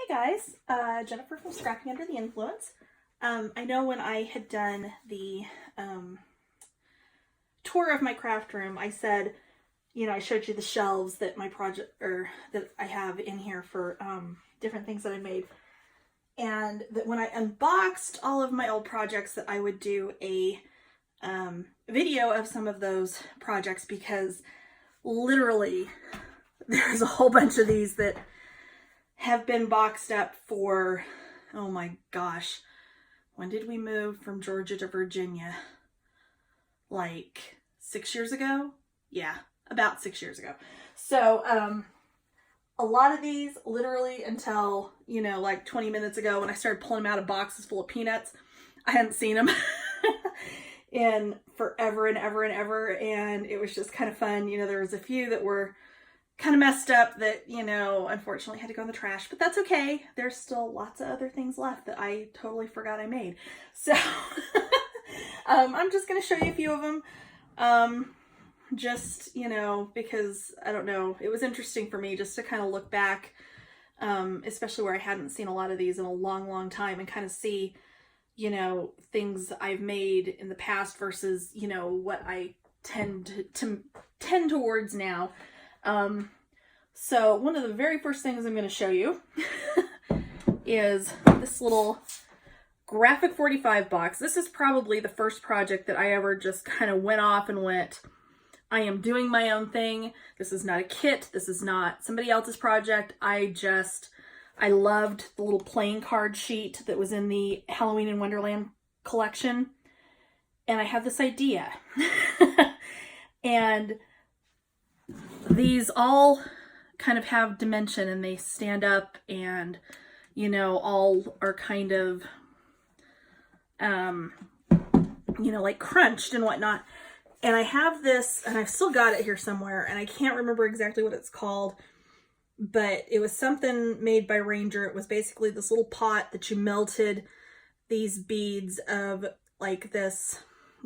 Hey guys, Jennifer from Scrapping Under the Influence. I know when I had done the tour of my craft room, I said, I showed you the shelves that my project or that I have in here for different things that I made, and that when I unboxed all of my old projects, that I would do a video of some of those projects because literally there's a whole bunch of these that have been boxed up for, oh my gosh, when did we move from Georgia to Virginia? Like 6 years ago? Yeah, about 6 years ago. So, a lot of these literally until, like 20 minutes ago when I started pulling them out of boxes full of peanuts, I hadn't seen them in forever and ever and ever. And it was just kind of fun. There was a few that were kind of messed up that, unfortunately had to go in the trash, but that's okay. There's still lots of other things left that I totally forgot I made. So I'm just going to show you a few of them. Just, because I don't know, it was interesting for me just to kind of look back, especially where I hadn't seen a lot of these in a long, long time and kind of see, things I've made in the past versus, what I tend towards now. So one of the very first things I'm going to show you is this little Graphic 45 box. This is probably the first project that I ever just kind of went off and went, I am doing my own thing. This is not a kit. This is not somebody else's project. I loved the little playing card sheet that was in the Halloween in Wonderland collection. And I have this idea. And these all kind of have dimension and they stand up and, all are kind of, like crunched and whatnot. And I have this, and I've still got it here somewhere, and I can't remember exactly what it's called, but it was something made by Ranger. It was basically this little pot that you melted these beads of like this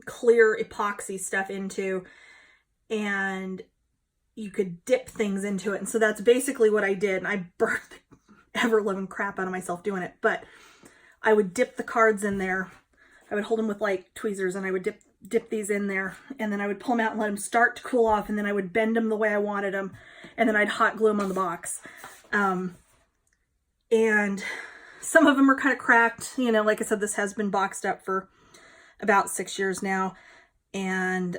clear epoxy stuff into, and you could dip things into it. And so that's basically what I did. And I burned the ever-living crap out of myself doing it. But I would dip the cards in there. I would hold them with like tweezers and I would dip these in there. And then I would pull them out and let them start to cool off. And then I would bend them the way I wanted them. And then I'd hot glue them on the box. And some of them are kind of cracked. Like I said, this has been boxed up for about 6 years now. And,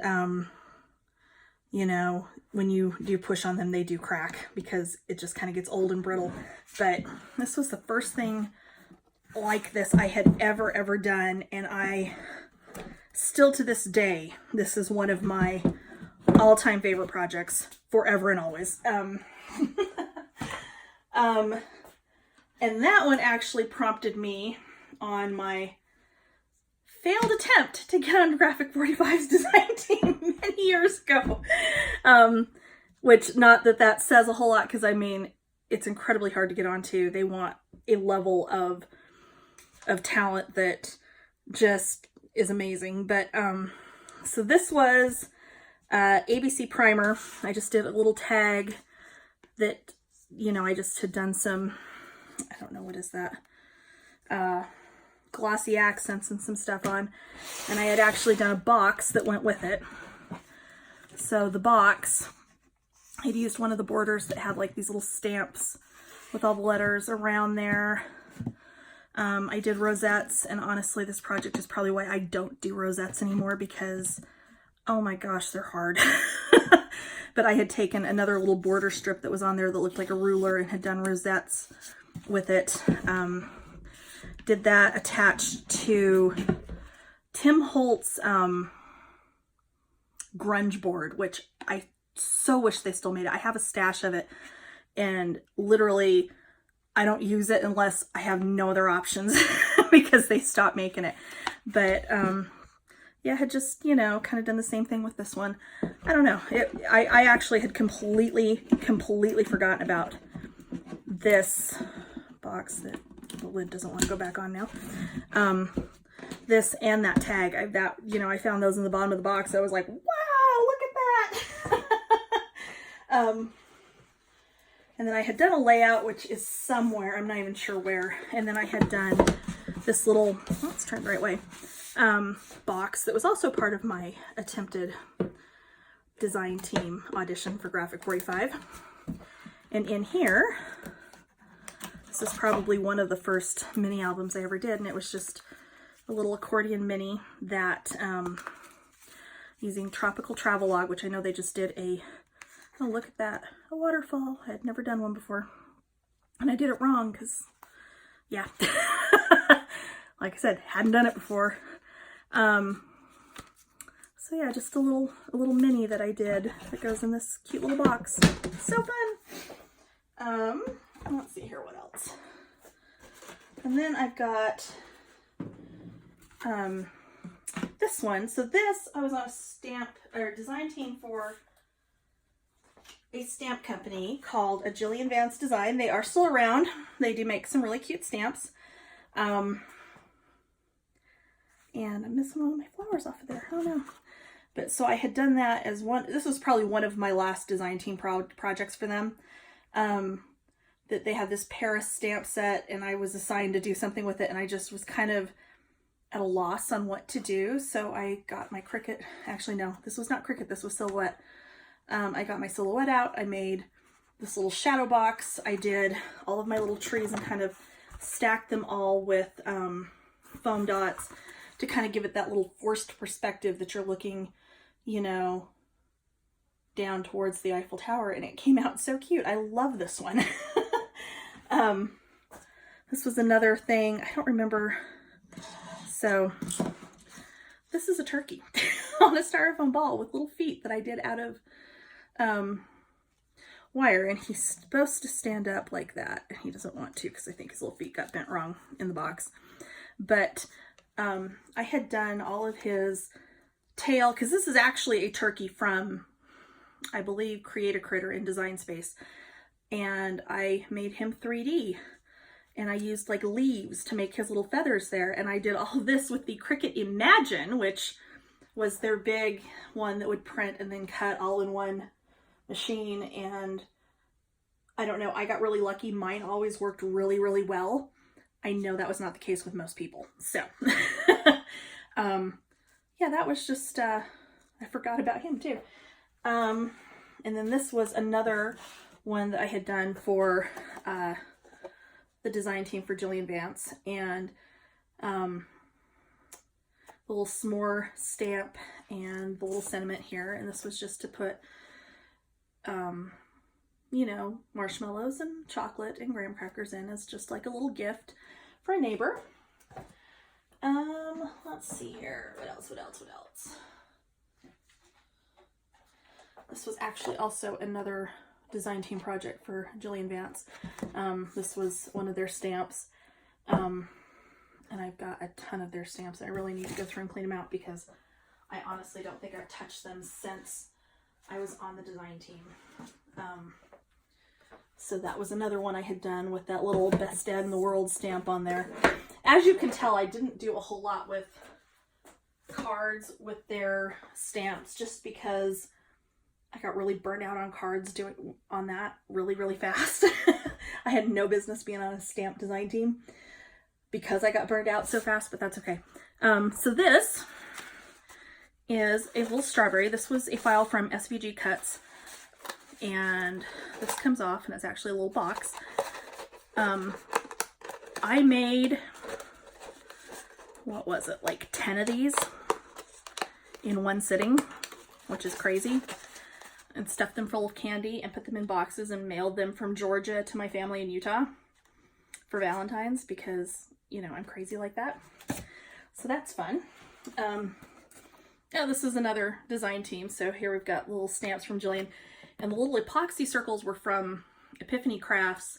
when you do push on them, they do crack because it just kind of gets old and brittle. But this was the first thing like this I had ever done. And I still to this day, this is one of my all-time favorite projects forever and always. And that one actually prompted me on my failed attempt to get on Graphic 45's design team many years ago. Which, not that says a whole lot, because I mean, it's incredibly hard to get onto. They want a level of talent that just is amazing. But, so this was ABC Primer. I just did a little tag that, I just had done some, I don't know, what is that? Glossy accents and some stuff on, and I had actually done a box that went with it. So the box, I'd used one of the borders that had like these little stamps with all the letters around there. I did rosettes, and honestly this project is probably why I don't do rosettes anymore, because oh my gosh, they're hard. But I had taken another little border strip that was on there that looked like a ruler and had done rosettes with it. Did that attached to Tim Holtz grunge board, which I so wish they still made it. I have a stash of it, and literally I don't use it unless I have no other options because they stopped making it. But yeah, I had just, kind of done the same thing with this one. I don't know. I actually had completely forgotten about this box that the lid doesn't want to go back on now. This and that tag, I found those in the bottom of the box. I was like, wow, look at that. And then I had done a layout, which is somewhere, I'm not even sure where. And then I had done this little, let's turn the right way, box that was also part of my attempted design team audition for Graphic 45. And in here, this is probably one of the first mini albums I ever did, and it was just a little accordion mini that, using Tropical Travelogue, which I know they just did a, oh look at that, a waterfall. I had never done one before. And I did it wrong because, yeah. Like I said, hadn't done it before. So yeah, just a little mini that I did that goes in this cute little box. So fun. Let's see here, what else? And then I've got this one. So this, I was on a stamp or design team for a stamp company called A Jillian Vance Design. They are still around. They do make some really cute stamps. And I'm missing one of my flowers off of there. I don't know. But so I had done that as one, this was probably one of my last design team projects for them. That they had this Paris stamp set and I was assigned to do something with it, and I just was kind of at a loss on what to do. So I got my Cricut, actually no, this was not Cricut, this was Silhouette. I got my Silhouette out, I made this little shadow box, I did all of my little trees and kind of stacked them all with foam dots to kind of give it that little forced perspective that you're looking, you know, down towards the Eiffel Tower, and it came out so cute. I love this one. This was another thing, I don't remember. So this is a turkey on a styrofoam ball with little feet that I did out of wire, and he's supposed to stand up like that, and he doesn't want to because I think his little feet got bent wrong in the box. But I had done all of his tail, because this is actually a turkey from, I believe, Create a Critter in Design Space, and I made him 3D, and I used like leaves to make his little feathers there, and I did all this with the Cricut Imagine, which was their big one that would print and then cut all in one machine. And I don't know, I got really lucky. Mine always worked really, really well. I know that was not the case with most people. So, yeah, that was just, I forgot about him too. And then this was another one that I had done for the design team for Jillian Vance, and the little s'more stamp and the little sentiment here. And this was just to put, you know, marshmallows and chocolate and graham crackers in as just like a little gift for a neighbor. Let's see here. What else? This was actually also another design team project for Jillian Vance. This was one of their stamps. And I've got a ton of their stamps. I really need to go through and clean them out because I honestly don't think I've touched them since I was on the design team. So that was another one I had done with that little Best Dad in the World stamp on there. As you can tell, I didn't do a whole lot with cards with their stamps just because I got really burnt out on cards doing on that really, really fast. I had no business being on a stamp design team because I got burned out so fast, but that's okay. So this is a little strawberry. This was a file from SVG Cuts, and this comes off, and it's actually a little box. I made, what was it, like 10 of these in one sitting, which is crazy, and stuffed them full of candy and put them in boxes and mailed them from Georgia to my family in Utah for Valentine's because, you know, I'm crazy like that. So that's fun. Now this is another design team. So here we've got little stamps from Jillian, and the little epoxy circles were from Epiphany Crafts,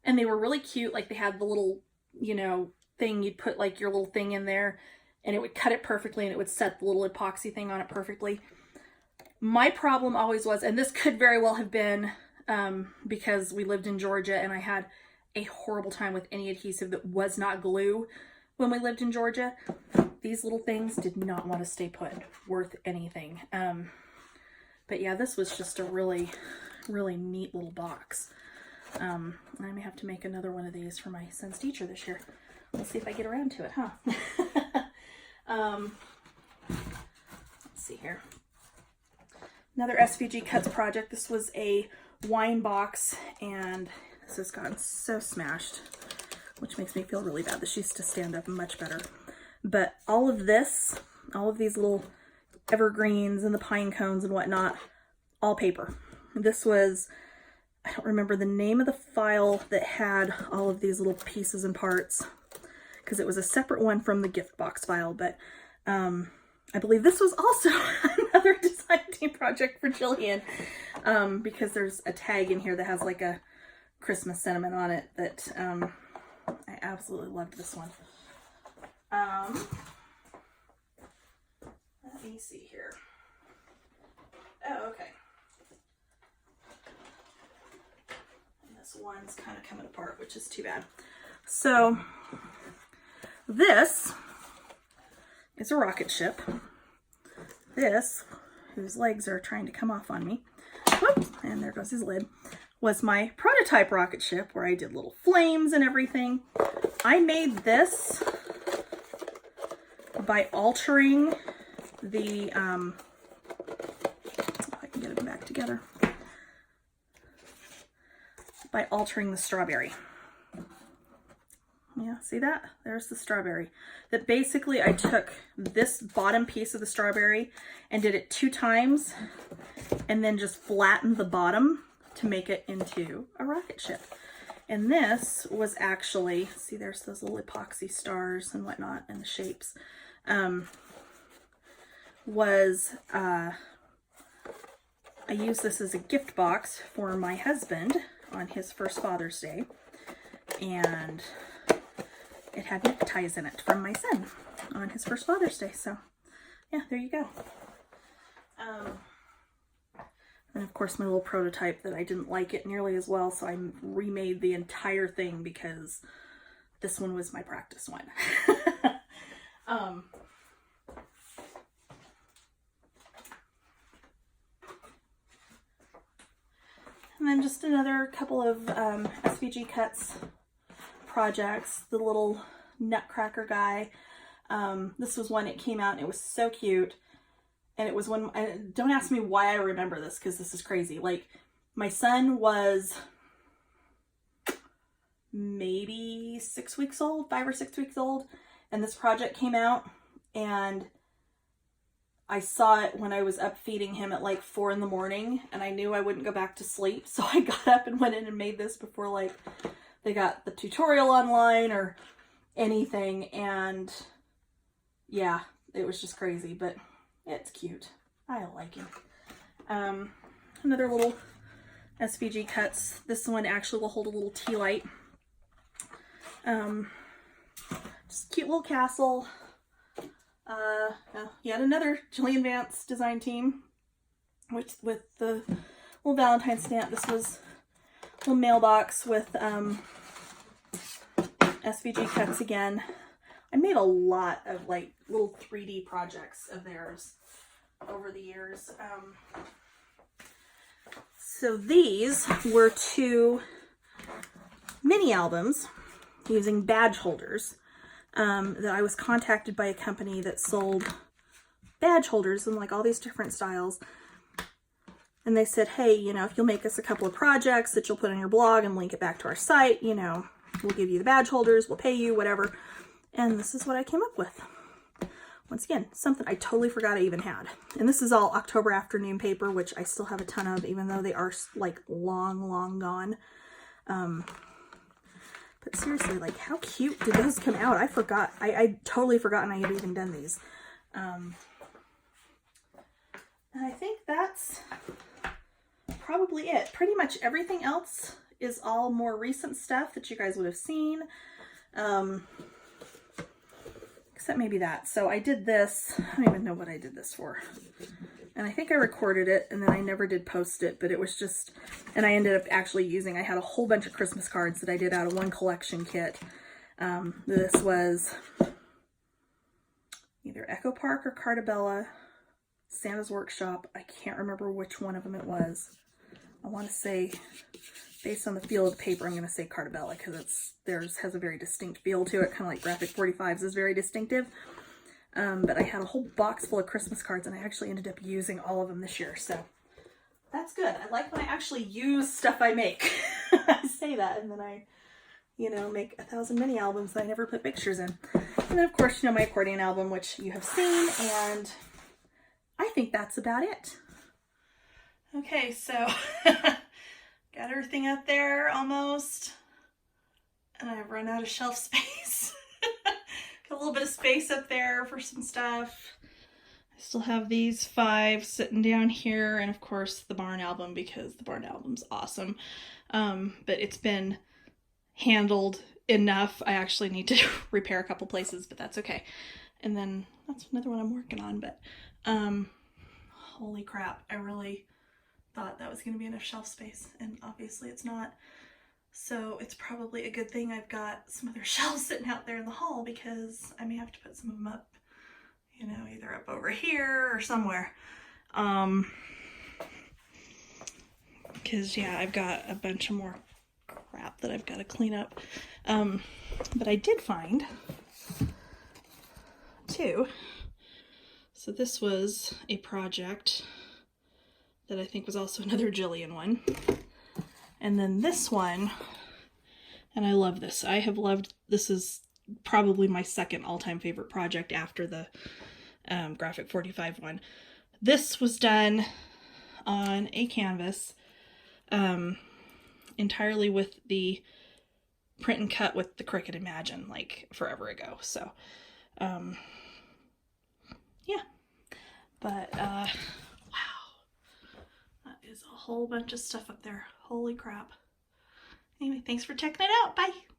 and they were really cute. Like they had the little, you know, thing you'd put like your little thing in there and it would cut it perfectly and it would set the little epoxy thing on it perfectly. My problem always was, and this could very well have been because we lived in Georgia and I had a horrible time with any adhesive that was not glue when we lived in Georgia. These little things did not want to stay put worth anything. But yeah, this was just a really, really neat little box. I may have to make another one of these for my son's teacher this year. We'll see if I get around to it, huh? Let's see here. Another SVG Cuts project. This was a wine box, and this has gotten so smashed, which makes me feel really bad. This used to stand up much better. But all of this, all of these little evergreens and the pine cones and whatnot, all paper. This was, I don't remember the name of the file that had all of these little pieces and parts, because it was a separate one from the gift box file, but I believe this was also another design team project for Jillian, because there's a tag in here that has like a Christmas sentiment on it that I absolutely loved this one. Let me see here. Oh, okay. And this one's kind of coming apart, which is too bad. So this is a rocket ship. This, whose legs are trying to come off on me, whoop, and there goes his lid, was my prototype rocket ship where I did little flames and everything. I made this by altering the, if I can get it back together, by altering the strawberry. Yeah, see that? There's the strawberry. That basically I took this bottom piece of the strawberry and did it 2 times and then just flattened the bottom to make it into a rocket ship. And this was actually, see there's those little epoxy stars and whatnot and the shapes. I used this as a gift box for my husband on his first Father's Day, and it had neckties in it from my son on his first Father's Day. So yeah, there you go. And of course my little prototype that I didn't like it nearly as well, so I remade the entire thing because this one was my practice one. And then just another couple of SVG Cuts projects. The little nutcracker guy. This was one, it came out and it was so cute. And it was one, don't ask me why I remember this because this is crazy. Like, my son was maybe 6 weeks old, 5 or 6 weeks old, and this project came out, and I saw it when I was up feeding him at like 4 in the morning, and I knew I wouldn't go back to sleep, so I got up and went in and made this before like they got the tutorial online or anything. And yeah, it was just crazy, but it's cute. I like it. Another little SVG Cuts. This one actually will hold a little tea light. Just cute little castle. Yet another Jillian Vance design team, with the little Valentine stamp. This was a little mailbox with SVG Cuts again. I made a lot of like little 3D projects of theirs over the years. So these were 2 mini albums using badge holders. That I was contacted by a company that sold badge holders in like all these different styles. And they said, hey, you know, if you'll make us a couple of projects that you'll put on your blog and link it back to our site, you know, we'll give you the badge holders, we'll pay you, whatever. And this is what I came up with. Once again, something I totally forgot I even had. And this is all October Afternoon paper, which I still have a ton of, even though they are like long gone. But seriously, like, how cute did those come out? I forgot. I totally forgotten I had even done these. And I think that's probably it. Pretty much everything else is all more recent stuff that you guys would have seen. Except maybe that. So I did this. I don't even know what I did this for. And I think I recorded it and then I never did post it, but it was just, and I ended up actually using, I had a whole bunch of Christmas cards that I did out of one collection kit. This was either Echo Park or Cartabella, Santa's Workshop. I can't remember which one of them it was. I want to say based on the feel of the paper, I'm going to say Carta Bella because theirs has a very distinct feel to it, kind of like Graphic 45's is very distinctive. But I had a whole box full of Christmas cards, and I actually ended up using all of them this year, so that's good. I like when I actually use stuff I make. I say that, and then I, you know, make 1,000 mini albums that I never put pictures in. And then, of course, you know, my accordion album, which you have seen, and I think that's about it. Okay, so got everything up there almost, and I've run out of shelf space. Got a little bit of space up there for some stuff. I still have these 5 sitting down here, and of course the barn album, because the barn album's awesome. But it's been handled enough. I actually need to repair a couple places, but that's okay. And then that's another one I'm working on, but holy crap, I really thought that was going to be enough shelf space, and obviously it's not. So it's probably a good thing I've got some other shelves sitting out there in the hall, because I may have to put some of them up, you know, either up over here or somewhere. Because yeah, I've got a bunch of more crap that I've got to clean up. But I did find 2. So this was a project that I think was also another Jillian one. And then this one, and I love this. I have loved, this is probably my second all-time favorite project after the Graphic 45 one. This was done on a canvas entirely with the print and cut with the Cricut Imagine, like forever ago. So yeah, but wow, that is a whole bunch of stuff up there. Holy crap. Anyway, thanks for checking it out. Bye.